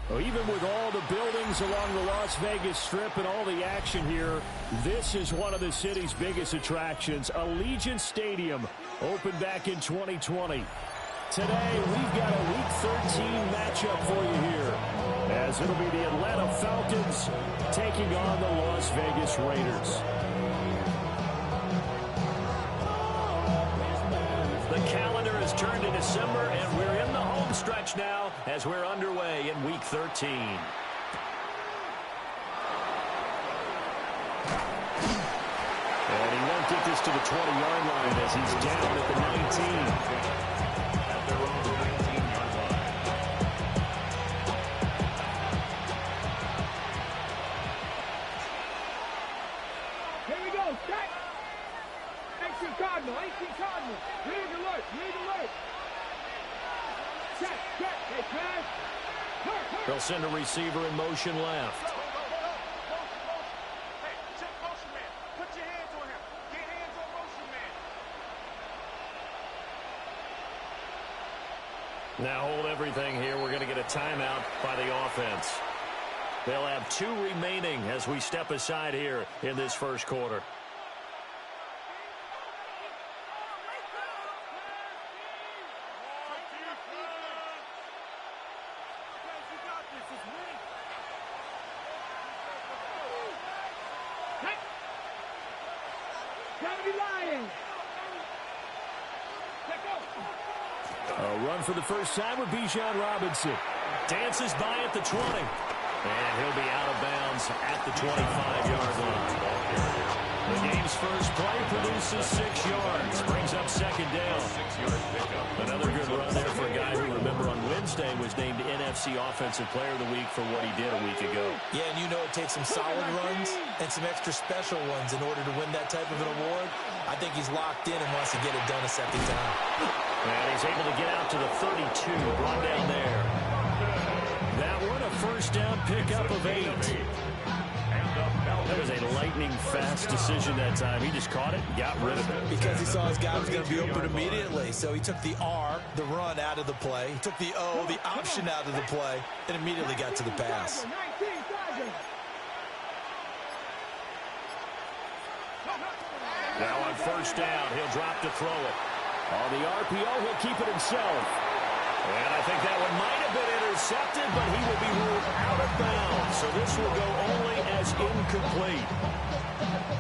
Well, even with all the buildings along the Las Vegas Strip and all the action here, this is one of the city's biggest attractions. Allegiant Stadium opened back in 2020. Today, we've got a Week 13 matchup for you here, as it'll be the Atlanta Falcons taking on the Las Vegas Raiders. The calendar has turned to December, and we're in the home stretch now as we're underway in Week 13. And he won't get this to the 20-yard line as he's down at the 19. At their own 19-yard line. Here we go, set! 18 Cardinal, 18 Cardinal. Lead alert, lead alert. Set, get, hey, Chad. They'll send a receiver in motion left. Hey, check motion man. Put your hands on him. Get hands on motion man. Now hold everything here. We're going to get a timeout by the offense. They'll have 2 remaining as we step aside here in this first quarter. A run for the first time with Bijan Robinson. Dances by at the 20. And he'll be out of bounds at the 25-yard line. The game's first play produces 6 yards. Brings up second down. Another good run there for a guy who, remember, on Wednesday was named NFC Offensive Player of the Week for what he did a week ago. Yeah, and you know it takes some solid runs and some extra special ones in order to win that type of an award. I think he's locked in and wants to get it done a second time. And he's able to get out to the 32, run down there. That one, a first down pickup of 8. That was a lightning-fast decision that time. He just caught it and got rid of it. Because he saw his guy was going to be open immediately. So he took the R, the run, out of the play. He took the O, the option, out of the play, and immediately got to the pass. Now on first down, he'll drop to throw it. On the RPO, he'll keep it himself. And I think that one might have been intercepted, but he will be ruled out of bounds. So this will go only as incomplete.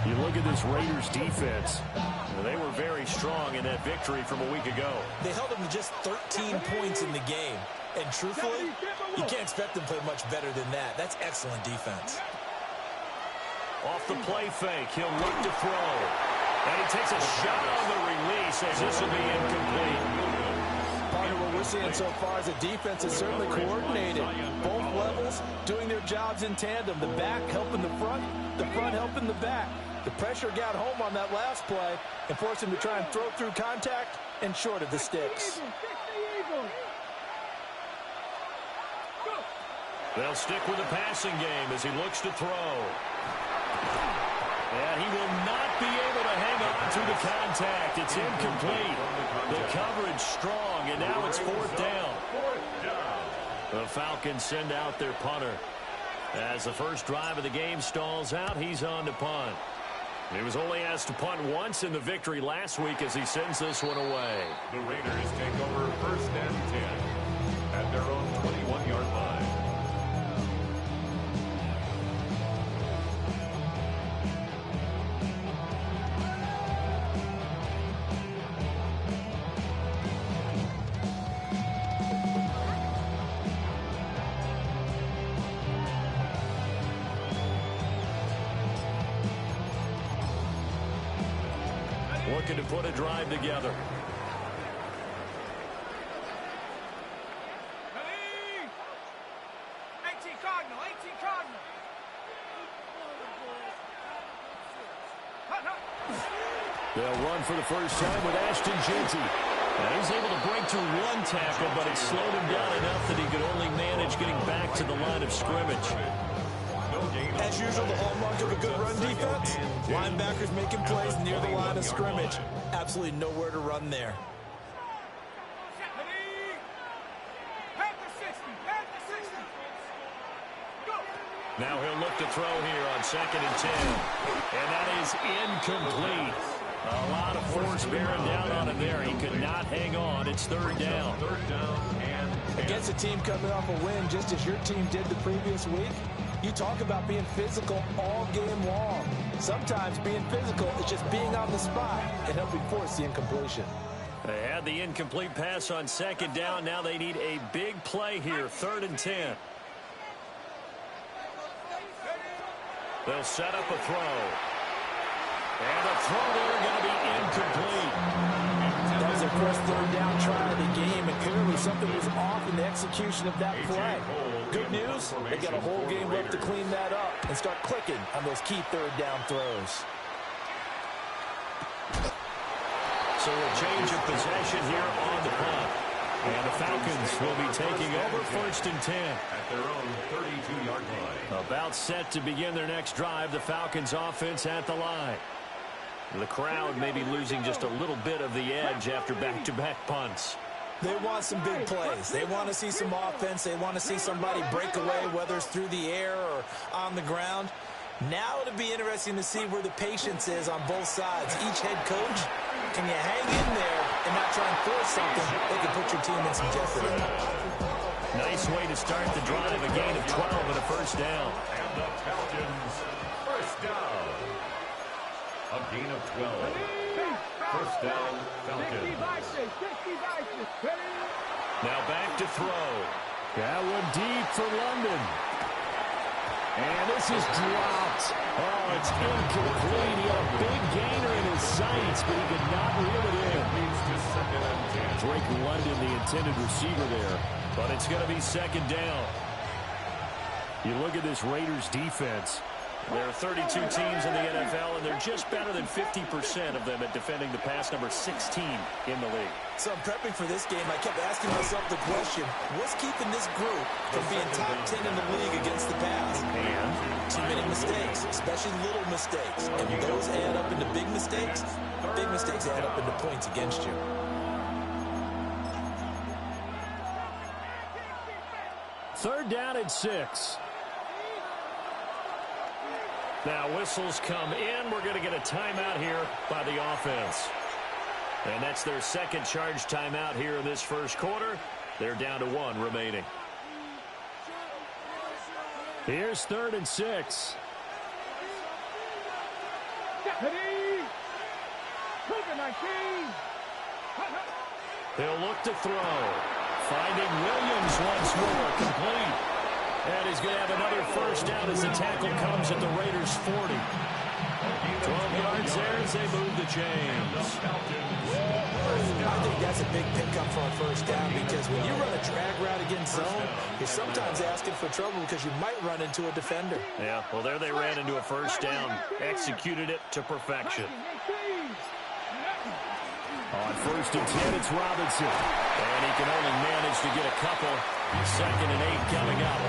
You look at this Raiders defense. They were very strong in that victory from a week ago. They held them to just 13 points in the game. And truthfully, you can't expect them to play much better than that. That's excellent defense. Off the play fake, he'll look to throw. And he takes a shot on the release as this will be incomplete. Partner, what we're seeing so far is the defense is certainly coordinated. Both levels doing their jobs in tandem. The back helping the front helping the back. The pressure got home on that last play and forced him to try and throw through contact and short of the sticks. They'll stick with the passing game as he looks to throw. And he will not be able to hang on to the contact. It's incomplete. The coverage strong, and now it's 4th down. The Falcons send out their punter. As the first drive of the game stalls out, he's on to punt. He was only asked to punt once in the victory last week as he sends this one away. The Raiders take over 1st and 10 at their own 21-yard line. Looking to put a drive together. They'll run for the first time with Ashton Jeanty. And he's able to break through one tackle, but it slowed him down enough that he could only manage getting back to the line of scrimmage. As usual, the hallmark of a good run defense, linebackers making plays near the line of scrimmage. Absolutely nowhere to run there. Now he'll look to throw here on 2nd and 10. And that is incomplete. A lot of force bearing down on him there. He could not hang on. It's 3rd down. Against a team coming off a win, just as your team did the previous week, you talk about being physical all game long. Sometimes being physical is just being on the spot and helping force the incompletion. They had the incomplete pass on 2nd down. Now they need a big play here, 3rd and 10. They'll set up a throw. And the throw there going to be incomplete. That was their first 3rd down try of the game, and clearly something was off in the execution of that play. Good news, they got a whole game left to clean that up and start clicking on those key 3rd down throws. So a change of possession here on the punt. And the Falcons will be taking over 1st and 10. At their own 32-yard line. About set to begin their next drive. The Falcons offense at the line. The crowd may be losing just a little bit of the edge after back-to-back punts. They want some big plays. They want to see some offense. They want to see somebody break away, whether it's through the air or on the ground. Now it'll be interesting to see where the patience is on both sides. Each head coach, can you hang in there and not try and force something that can put your team in some jeopardy? Nice way to start the drive. A gain of 12 and a 1st down. And the Falcons, 1st down. A gain of 12. 1st down, Falcons. Now back to throw. That one deep for London. And this is dropped. Oh, it's incomplete. He had a big gainer in his sights, but he could not reel it in. Drake London, the intended receiver there. But it's going to be 2nd down. You look at this Raiders defense. There are 32 teams in the NFL, and they're just better than 50% of them at defending the pass, number 16 in the league. So I'm prepping for this game. I kept asking myself the question, what's keeping this group from being top 10 in the league against the pass? And too many mistakes, especially little mistakes. And those add up into big mistakes. Big mistakes add up into points against you. Third down and 6. Now whistles come in. We're going to get a timeout here by the offense. And that's their 2nd charge timeout here in this 1st quarter. They're down to 1 remaining. Here's 3rd and 6. They'll look to throw. Finding Williams once more, complete. And he's going to have another 1st down as the tackle comes at the Raiders' 40. 12 yards there as they move the chains. I think that's a big pickup for a 1st down, because when you run a drag route against zone, you're sometimes asking for trouble because you might run into a defender. Yeah, well, there they ran into a 1st down. Executed it to perfection. On 1st and 10, it's Robinson. And he can only manage to get a couple. 2nd and 8 coming up.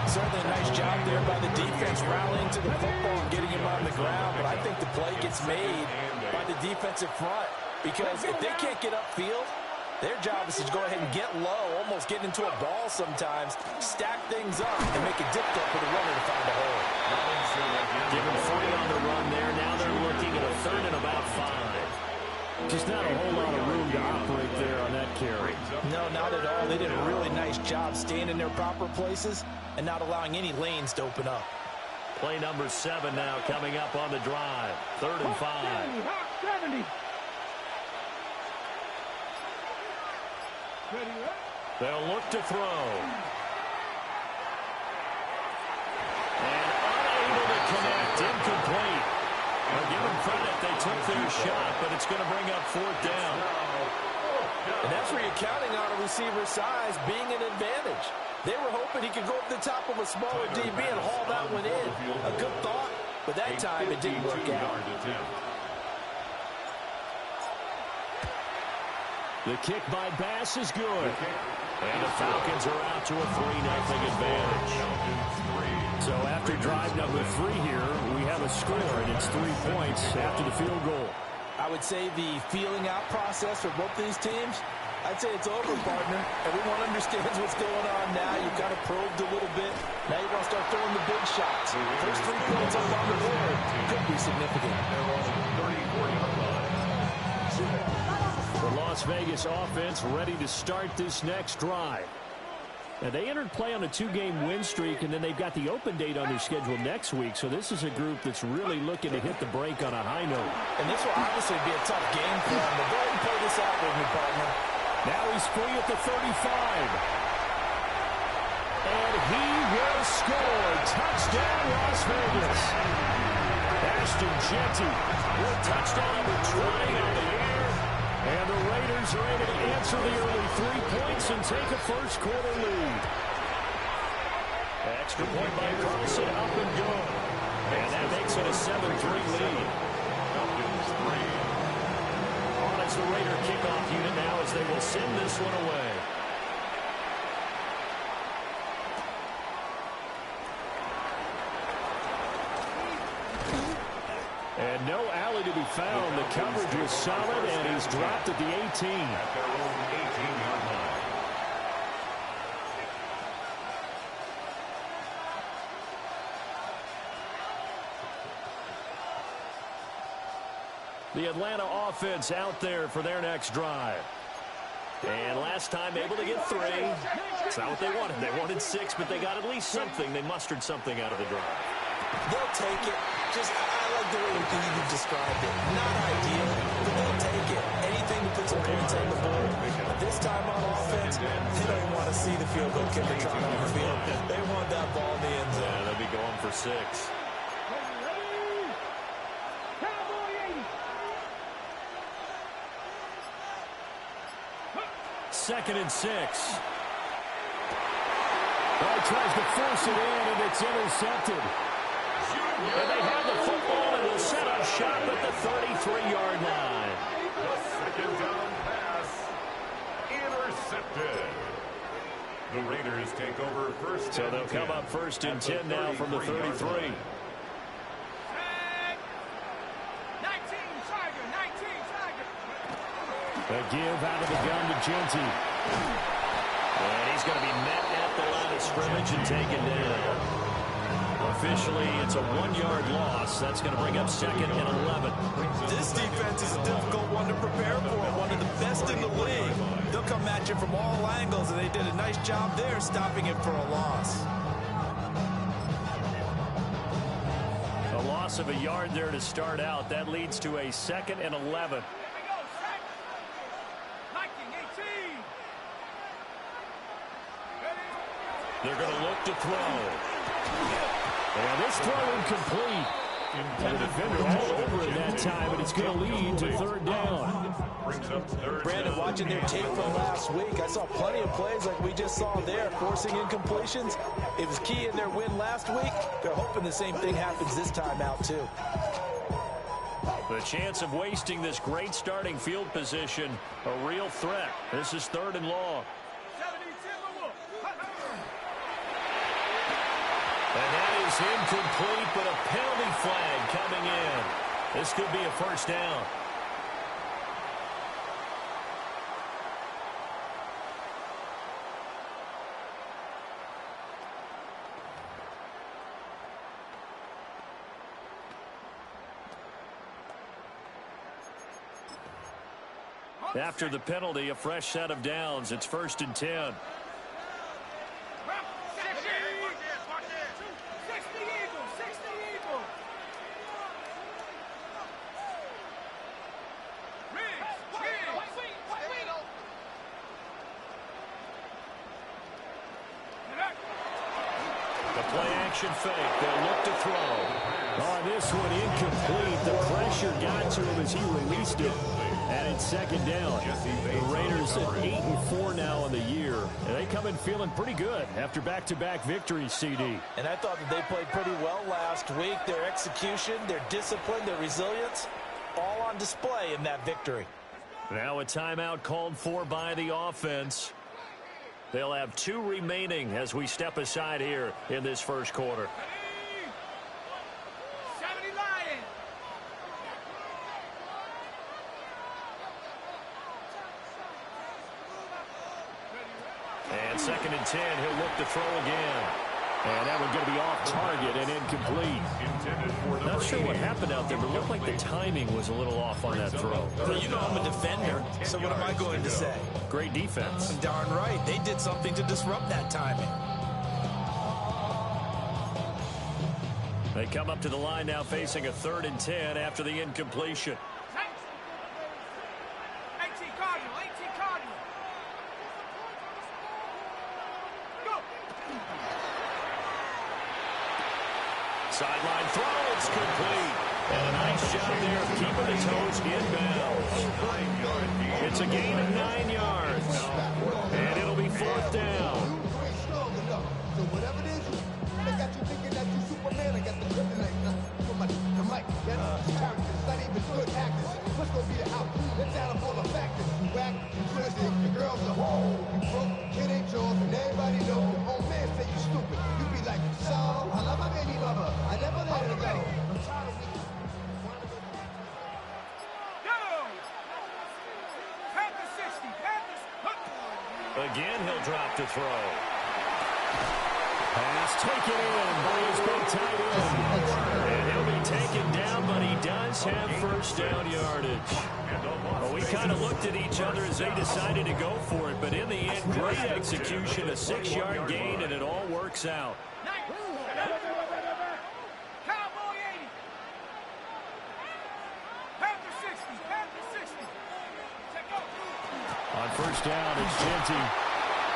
Certainly a nice job there by the defense rallying to the football and getting him on the ground. But I think the play gets made by the defensive front. Because if they can't get upfield, their job is to go ahead and get low, almost get into a ball sometimes, stack things up, and make it difficult for the runner to find a hole. Give him 40 on the run there. Now they're looking at a 3rd and about 5. Just not a whole lot of room to operate there on that carry. No, not at all. They did a really nice job staying in their proper places and not allowing any lanes to open up. Play number 7 now coming up on the drive. 3rd and 5. 70. They'll look to throw. And unable to connect. Incomplete. Well, give them credit. They took their shot, but it's going to bring up 4th down. And that's where you're counting on a receiver's size being an advantage. They were hoping he could go up the top of a smaller DB and haul that one in. A good thought, but that time it didn't work out. The kick by Bass is good. And the Falcons are out to a 3-0 advantage. So after drive number 3 here, we have a score, and it's 3 points after the field goal. I would say the feeling out process for both these teams I'd say it's over, partner. Everyone understands what's going on now. You kind of probed a little bit. Now you want to start throwing the big shots. First 3 points up on the board could be significant. The Las Vegas offense ready to start this next drive. And they entered play on a 2-game win streak, and then they've got the open date on their schedule next week. So this is a group that's really looking to hit the break on a high note. And this will obviously be a tough game for them. But go ahead and play this out with me, partner. Now he's free at the 35. And he will score. Touchdown, Las Vegas. Ashton Jeanty with touchdown number 20 on the air. And the Raiders are able to answer the early 3 points and take a first-quarter lead. Extra point by Carlson, up and good. And that makes it a 7-3 lead. On as the Raider kickoff unit now as they will send this one away. And no alley to be found. The coverage was solid, and he's dropped at the 18. At their own 18-yard line. The Atlanta offense out there for their next drive. And last time able to get 3. It's not what they wanted. They wanted 6, but they got at least something. They mustered something out of the drive. They'll take it. I like the way you described it. Not ideal, but they'll take it. Anything to put some points on the board. But this time on offense, they don't want to see the field goal kicker trying on the field. They want that ball in the end zone. Yeah, they'll be going for 6. Second and 6. Well, he tries to force it in, and it's intercepted. And they have the football, and will set up shop at the 33-yard line. The second down pass intercepted. The Raiders take over first. So they'll come up first and 10 now from the 33. 19, Tiger, 19, Tiger. A give out of the gun to Jeanty. And he's going to be met at the line of scrimmage and taken down. Officially, it's a 1-yard loss. That's going to bring up second and 11. This defense is a difficult one to prepare for. One of the best in the league. They'll come at you from all angles, and they did a nice job there stopping it for a loss. A loss of a yard there to start out. That leads to a second and 11. They're going to look to throw. And this throw incomplete. And the defender all over it that time, and it's going to lead to third down. Brandon, watching their tape from last week, I saw plenty of plays like we just saw there, forcing incompletions. It was key in their win last week. They're hoping the same thing happens this time out, too. The chance of wasting this great starting field position, a real threat. This is third and long. And that is incomplete, but a penalty flag coming in. This could be a first down. After the penalty, a fresh set of downs. It's first and 10. Fake. They'll look to throw. Oh, this one incomplete. The pressure got to him as he released it. And it's second down. The Raiders at 8-4 now on the year. And they come in feeling pretty good after back-to-back victories, CD. And I thought that they played pretty well last week. Their execution, their discipline, their resilience, all on display in that victory. Now a timeout called for by the offense. They'll have 2 remaining as we step aside here in this first quarter. 70 Lions. 10. He'll look to throw again. And that one's going to be off target and incomplete. Not sure what happened out there, but it looked like the timing was a little off on that throw. Well, you know I'm a defender, so what am I going to say? Great defense. Darn right. They did something to disrupt that timing. They come up to the line now facing a 3rd and 10 after the incompletion. 18 Cardinal, 18 Cardinal. Go. Sideline throw, it's complete. And a nice job there of keeping the toes inbounds. It's a gain of 9 yards. And it'll be 4th down. So whatever it is, they got you thinking that you Superman. I got the kryptonite. The mic, that's characters, not even good actors. What's gonna be the outcome? It's out of all the factors. You whack, you twisted, the girls are whole. You broke, it ain't yours, and everybody knows. Your own man say you stupid. You be like, so, I love my baby mother. I never let her go. I'm tired of Go. Panthers 60, Panthers. Again, he'll drop to throw. Pass taken in by his big tight end. And he'll be taken down, but he does have 1st down yardage. Well, we kind of looked at each other as they decided to go for it, but in the end, great execution, a 6-yard gain, and it all works out. Cowboy 80. Panthers 60, Panthers 60. Check out. On 1st down, it's Genty.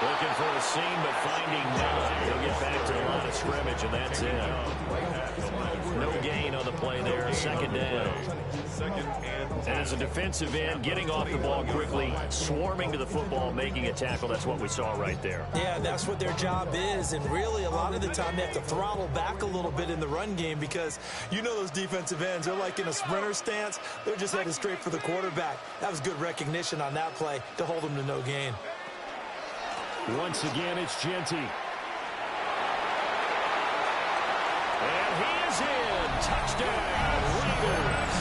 Looking for a seam, but finding none. He'll get back to the line of scrimmage, and that's it. No gain on the play there. 2nd down. And as a defensive end, getting off the ball quickly, swarming to the football, making a tackle, that's what we saw right there. Yeah, that's what their job is, and really a lot of the time they have to throttle back a little bit in the run game because you know those defensive ends, they're like in a sprinter stance. They're just headed straight for the quarterback. That was good recognition on that play to hold them to no gain. Once again, it's Genty. And he is in. Touchdown, Raiders.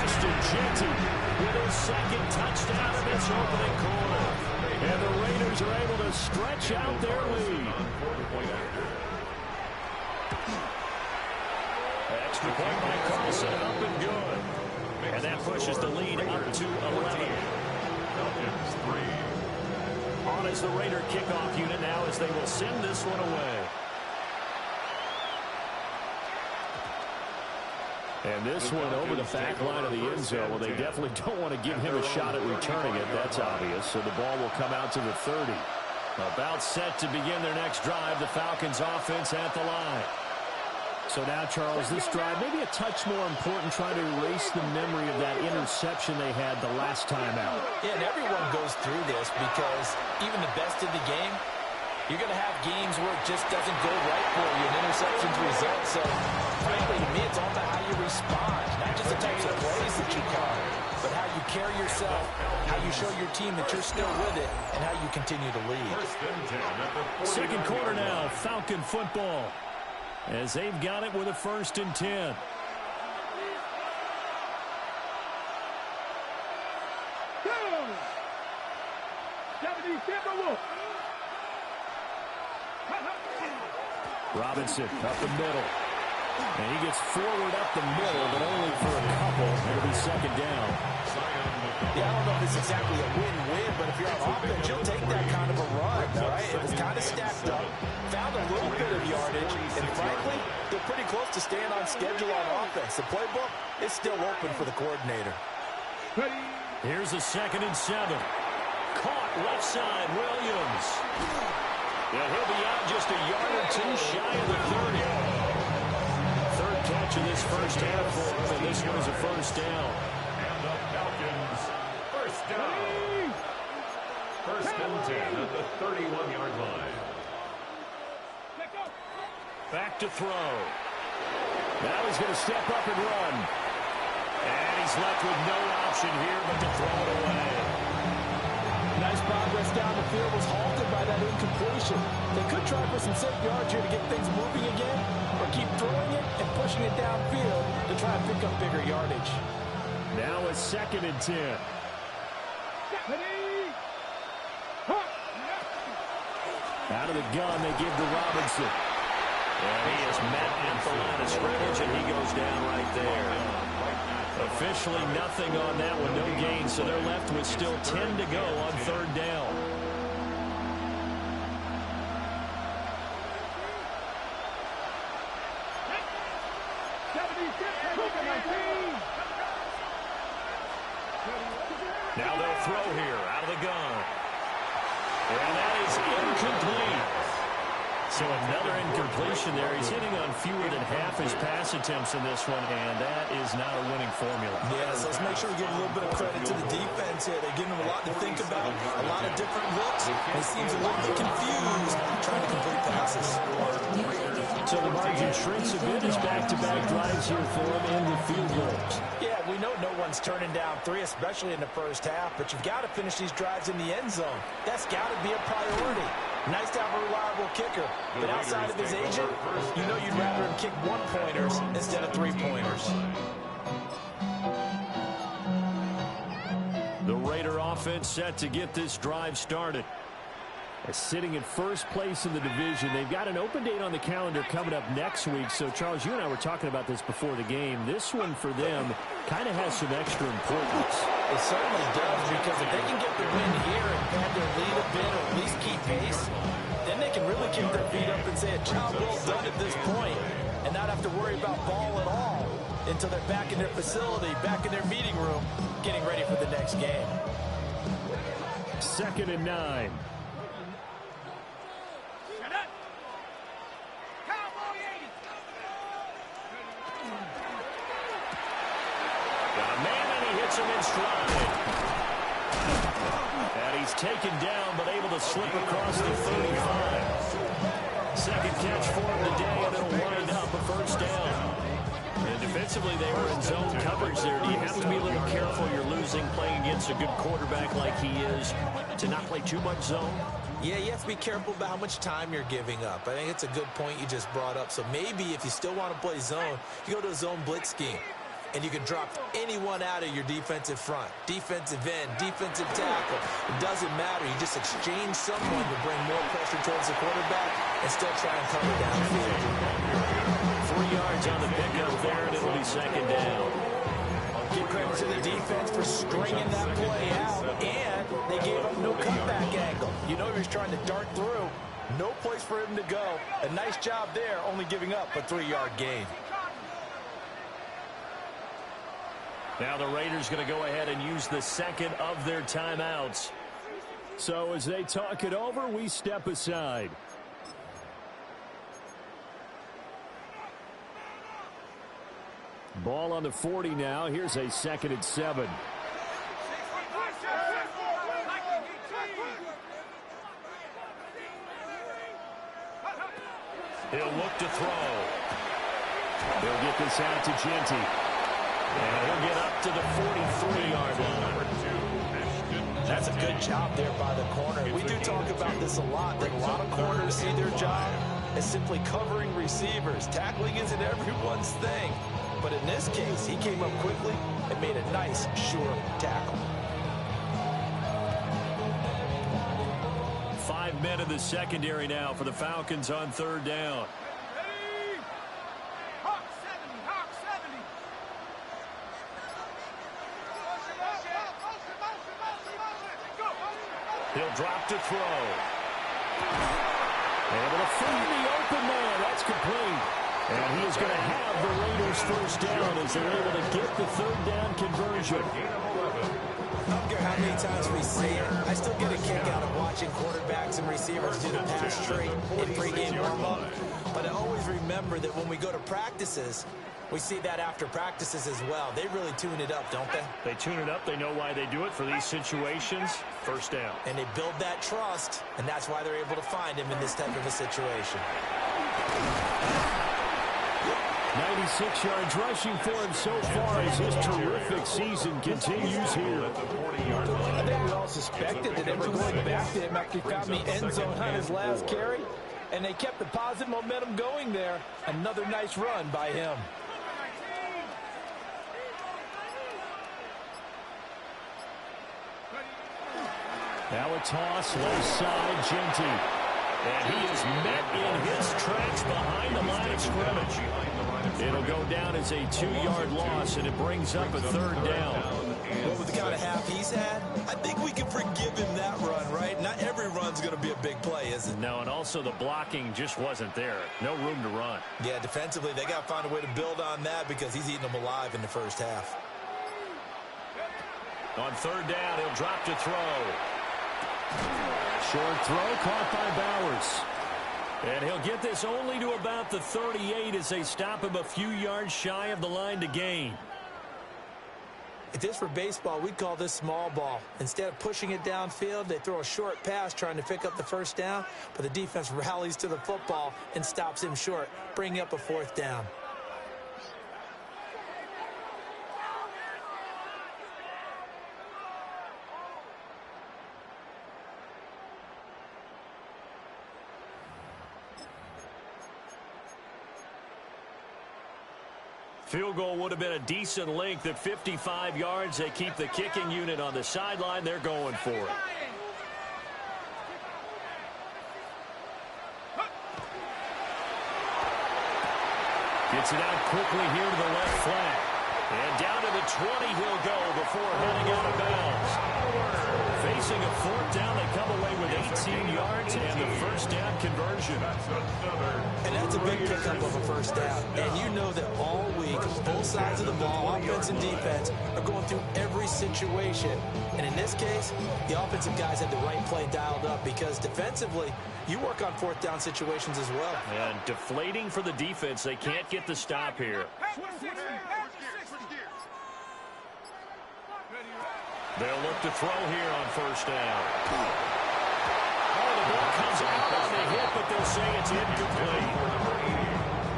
Ashton Genty with his 2nd touchdown in this opening quarter. And the Raiders are able to stretch out their lead. Extra point by Carlson, up and good. And that pushes the lead up to 11. On as the Raider kickoff unit now as they will send this one away. And this one over the back line of the end zone. Well, they definitely don't want to give him a shot at returning it. That's obvious. So the ball will come out to the 30. About set to begin their next drive. The Falcons offense at the line. So now, Charles, this drive maybe a touch more important, trying to erase the memory of that interception they had the last time out. Yeah, and everyone goes through this because even the best in the game, you're going to have games where it just doesn't go right for you, and interceptions result. So, frankly, to me, it's all about how you respond, not just the types of plays that you call, but how you carry yourself, how you show your team that you're still with it, and how you continue to lead. 2nd quarter now, Falcon football, as they've got it with a 1st and 10. Robinson up the middle. And he gets forward up the middle, but only for a couple. It'll be 2nd down. Yeah, I don't know if it's exactly a win-win, but if you're on offense, you'll take that kind of a run, right? It was kind of stacked up, found a little bit of yardage, and frankly, they're pretty close to staying on schedule on offense. The playbook is still open for the coordinator. Here's a 2nd and 7. Caught left side, Williams. Yeah, he'll be out just a yard or two shy of the 30. 3rd catch of this 1st half for him, and this one is a 1st down. And the Falcons, 1st down. 1st and 10 at the 31-yard line. Back to throw. Now he's going to step up and run. And he's left with no option here but to throw it away. Nice progress down the field, was halted by that incompletion. They could try for some safe yards here to get things moving again, or keep throwing it and pushing it downfield to try and pick up bigger yardage. Now a 2nd and 10. Out of the gun, they give to Robinson. And he is met at the line of scrimmage, and he goes down right there. Officially nothing on that one, no gain, so they're left with still 10 to go on third down. Now they'll throw here out of the gun. And that is incomplete. So another incompletion there. He's hitting on fewer than half his pass attempts in this one, and that is not a winning formula. Yeah, so let's make sure we give a little bit of credit to the defense here. They're giving him a lot to think about, a lot of different looks, and he seems a little bit confused trying to complete passes. So the margin shrinks a bit as back-to-back drives here for him in the field goals. Yeah, we know no one's turning down three, especially in the first half, but you've got to finish these drives in the end zone. That's got to be a priority. Nice to have a reliable kicker, but outside of his agent, you know you'd rather him kick one-pointers instead of three-pointers. The Raider offense set to get this drive started. Sitting in first place in the division. They've got an open date on the calendar coming up next week. So, Charles, you and I were talking about this before the game. This one for them kind of has some extra importance. It certainly does, because if they can get the win here and pad their lead a bit or at least keep pace, then they can really kick their feet up and say a job well done at this point and not have to worry about ball at all until they're back in their facility, back in their meeting room, getting ready for the next game. 2nd and 9. Him in stride. And he's taken down, but able to slip across the 35. Second catch for him today, and it'll wind up a first down. And defensively, they were in zone coverage there. Do you have to be a little careful? You're losing, playing against a good quarterback like he is, to not play too much zone? Yeah, you have to be careful about how much time you're giving up. I think it's a good point you just brought up. So maybe if you still want to play zone, you go to a zone blitz scheme. And you can drop anyone out of your defensive front. Defensive end, defensive tackle. It doesn't matter. You just exchange someone to bring more pressure towards the quarterback and still try and cover downfield. 3 yards on the pickup there, and it'll be second down. Give credit to the defense for stringing that play out, and they gave up no cutback angle. You know he was trying to dart through. No place for him to go. A nice job there, only giving up a 3-yard gain. Now the Raiders going to go ahead and use the second of their timeouts. So as they talk it over, we step aside. Ball on the 40 now. Here's a 2nd and 7. He'll look to throw. He'll get this out to Genty. And he'll get up to the 43-yard line. That's a good job there by the corner. We do talk about this a lot, that a lot of corners see their job as simply covering receivers. Tackling isn't everyone's thing. But in this case, he came up quickly and made a nice, sure tackle. 5 men in the secondary now for the Falcons on third down. He'll drop to throw. Able to find the open man. That's complete. And he is going to have the Raiders first down as they're able to get the third down conversion. I don't care how many times we see it. I still get a kick out of watching quarterbacks and receivers do the pass straight in pregame warm-up. But I always remember that when we go to practices, we see that after practices as well. They really tune it up, don't they? They tune it up. They know why they do it for these situations. First down. And they build that trust, and that's why they're able to find him in this type of a situation. 96 yards rushing for him so far as his terrific season continues here. I think we all suspected that they were going back to him after he found the end zone on his last carry, and they kept the positive momentum going there. Another nice run by him. Now a toss, left side, Genty. And he is met in his tracks behind the line of scrimmage. It'll go down as a 2-yard loss, and it brings up a 3rd down. Well, with the kind of half he's had, I think we can forgive him that run, right? Not every run's going to be a big play, is it? No, and also the blocking just wasn't there. No room to run. Yeah, defensively, they got to find a way to build on that because he's eating them alive in the first half. On 3rd down, he'll drop to throw. Short throw caught by Bowers. And he'll get this only to about the 38 as they stop him a few yards shy of the line to gain. If this were baseball, we'd call this small ball. Instead of pushing it downfield, they throw a short pass trying to pick up the 1st down, but the defense rallies to the football and stops him short, bringing up a 4th down. Field goal would have been a decent length at 55 yards. They keep the kicking unit on the sideline. They're going for it. Gets it out quickly here to the left flat. And down to the 20 he'll go before heading out of bounds. Facing a 4th down, they come away with 18 yards and the 1st down conversion. And that's a big pickup of a 1st down. And you know that all week, both sides of the ball, offense and defense, are going through every situation. And in this case, the offensive guys had the right play dialed up because defensively, you work on 4th down situations as well. And deflating for the defense. They can't get the stop here. They'll look to throw here on 1st down. Oh, the ball comes out on the hit, but they'll say it's incomplete.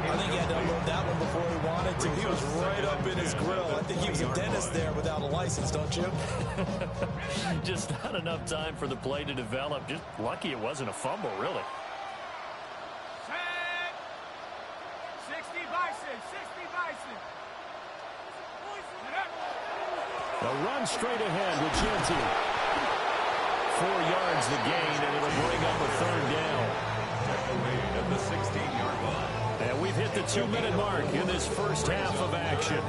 I think he had to unload that one before he wanted to. He was right up in his grill. I think he was a dentist there without a license, don't you? Just not enough time for the play to develop. Just lucky it wasn't a fumble, really. Set. 60 Bison. 60 Bison. A run straight ahead with Genty. 4 yards the gain, and it'll bring up a 3rd down. At the 16-yard line. And we've hit the 2-minute mark in this first half of action.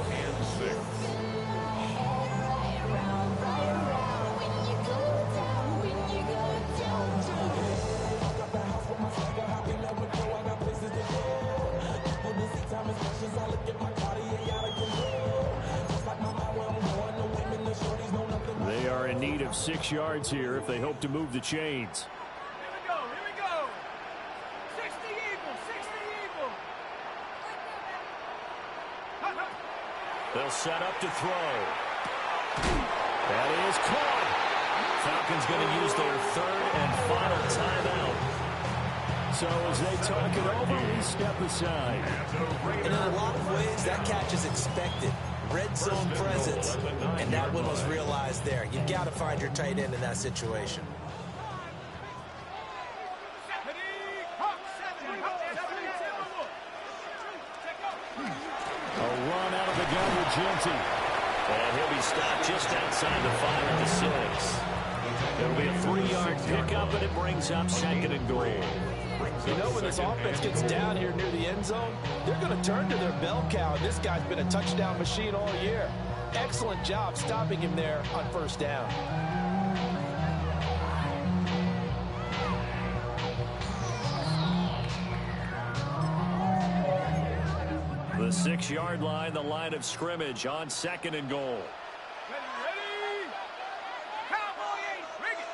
They are in need of 6 yards here if they hope to move the chains. Here we go. 60 Eagle, 60 Eagle. They'll set up to throw. That is caught. Falcons going to use their 3rd and final timeout. So as they talk it over, we step aside. And in a lot of ways, that catch is expected. Red zone presence. And that one was realized there. You've got to find your tight end in that situation. A run out of the gun with Genty. And he'll be stopped just outside the 5 at the 6. It'll be a 3-yard pickup, and it brings up 2nd and goal. You know, when this offense gets down here near the end zone, they're going to turn to their bell cow. And this guy's been a touchdown machine all year. Excellent job stopping him there on 1st down. The 6-yard line, the line of scrimmage on 2nd and goal. Ready? Cowboy 8, bring it.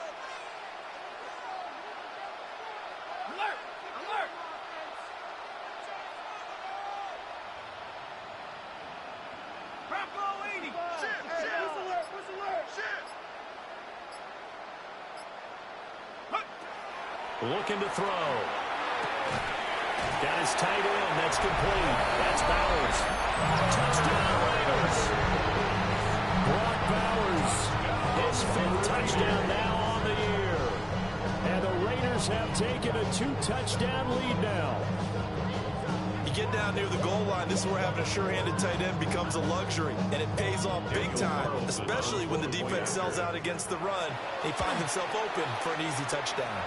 Alert, alert. Bronco 80. Shit, who's alert, who's alert? Shit. Looking to throw. Got his tight end. That's complete. That's Bowers. Touchdown, Raiders. Brock Bowers. His 5th touchdown now on the year. And the Raiders have taken a 2-touchdown lead now. You You get down near the goal line, this is where having a sure-handed tight end becomes a luxury, and it pays off big time, especially when the defense sells out against the run. He finds himself open for an easy touchdown.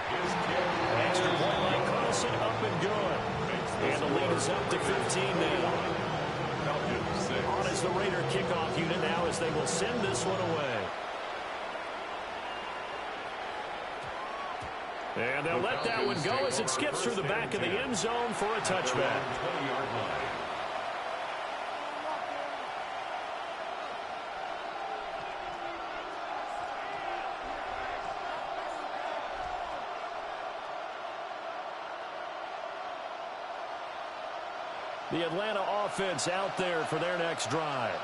Extra point by Carlson, up and good. And the lead is up to 15 now. On is the Raider kickoff unit now as they will send this one away. And they'll let that one go as it skips through the back of the end zone for a touchback. The Atlanta offense out there for their next drive.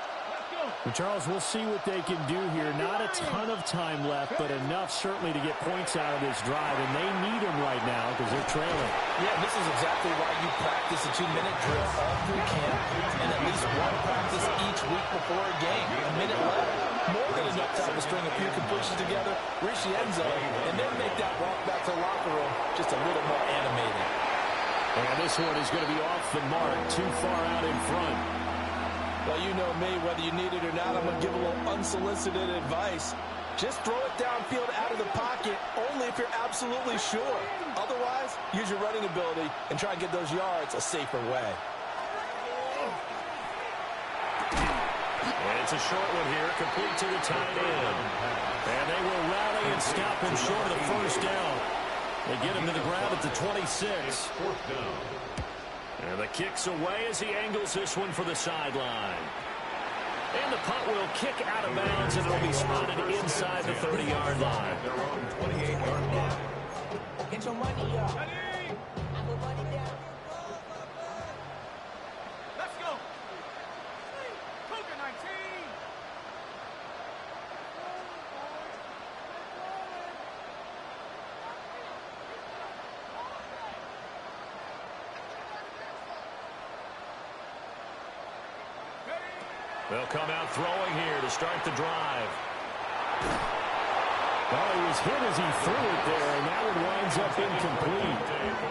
Well, Charles, we'll see what they can do here. Not a ton of time left, but enough certainly to get points out of this drive, and they need them right now because they're trailing. Yeah, this is exactly why you practice a 2-minute drill all through camp and at least one practice each week before a game. A minute left, more than enough time to string a few completions together, reach the end zone, and then make that walk back to the locker room just a little more animated. And this one is going to be off the mark, too far out in front. Well, you know me, whether you need it or not, I'm going to give a little unsolicited advice. Just throw it downfield out of the pocket, only if you're absolutely sure. Otherwise, use your running ability and try and get those yards a safer way. And it's a short one here, complete to the tight end. And they will rally and stop him short of the first down. They get him to the ground at the 26. And the kick's away as he angles this one for the sideline. And the punt will kick out of bounds, and it'll be spotted inside the 30-yard line. Their own 28-yard line. Get your money up. Let's go. Cougar 19. They'll come out throwing here to start the drive. Well, he was hit as he threw it there, and that one winds up incomplete.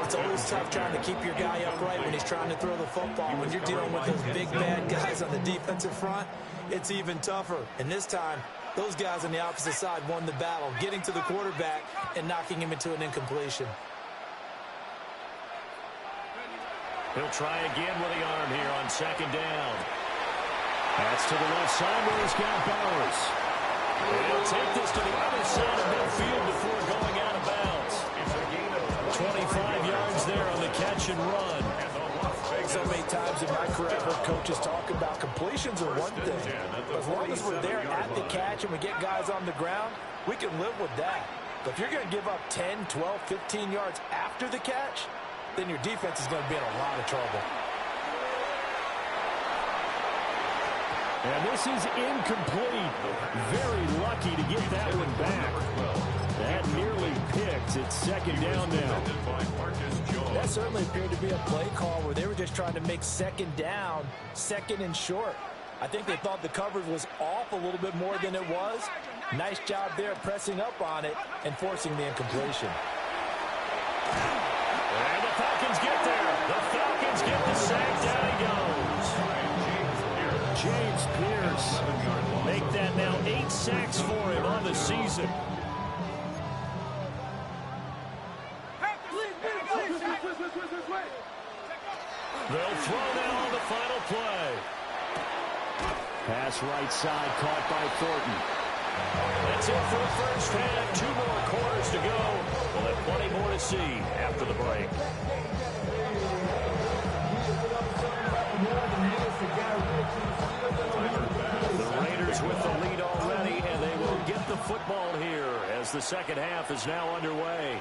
It's always tough trying to keep your guy upright when he's trying to throw the football. When you're dealing with those big, bad guys on the defensive front, it's even tougher. And this time, those guys on the opposite side won the battle, getting to the quarterback and knocking him into an incompletion. He'll try again with the arm here on second down. That's to the left side where he's got Bowers. And he'll take this to the other side of midfield before going out of bounds. 25 yards there on the catch and run. So many times in my career, I've heard coaches talk about completions are one thing. As long as we're there at the catch and we get guys on the ground, we can live with that. But if you're going to give up 10, 12, 15 yards after the catch, then your defense is going to be in a lot of trouble. And this is incomplete. Very lucky to get that one back. That nearly picked. It's second down now. That certainly appeared to be a play call where they were just trying to make second down, second and short. I think they thought the coverage was off a little bit more than it was. Nice job there pressing up on it and forcing the incompletion. And the Falcons get there. The Falcons get the sack. Down he goes. James Pierce. Make that now 8 sacks for him on the season. They'll throw now on the final play. Pass right side caught by Thornton. That's it for the first half. 2 more quarters to go. We'll have plenty more to see after the break. The Raiders with the lead already, and they will get the football here as the second half is now underway.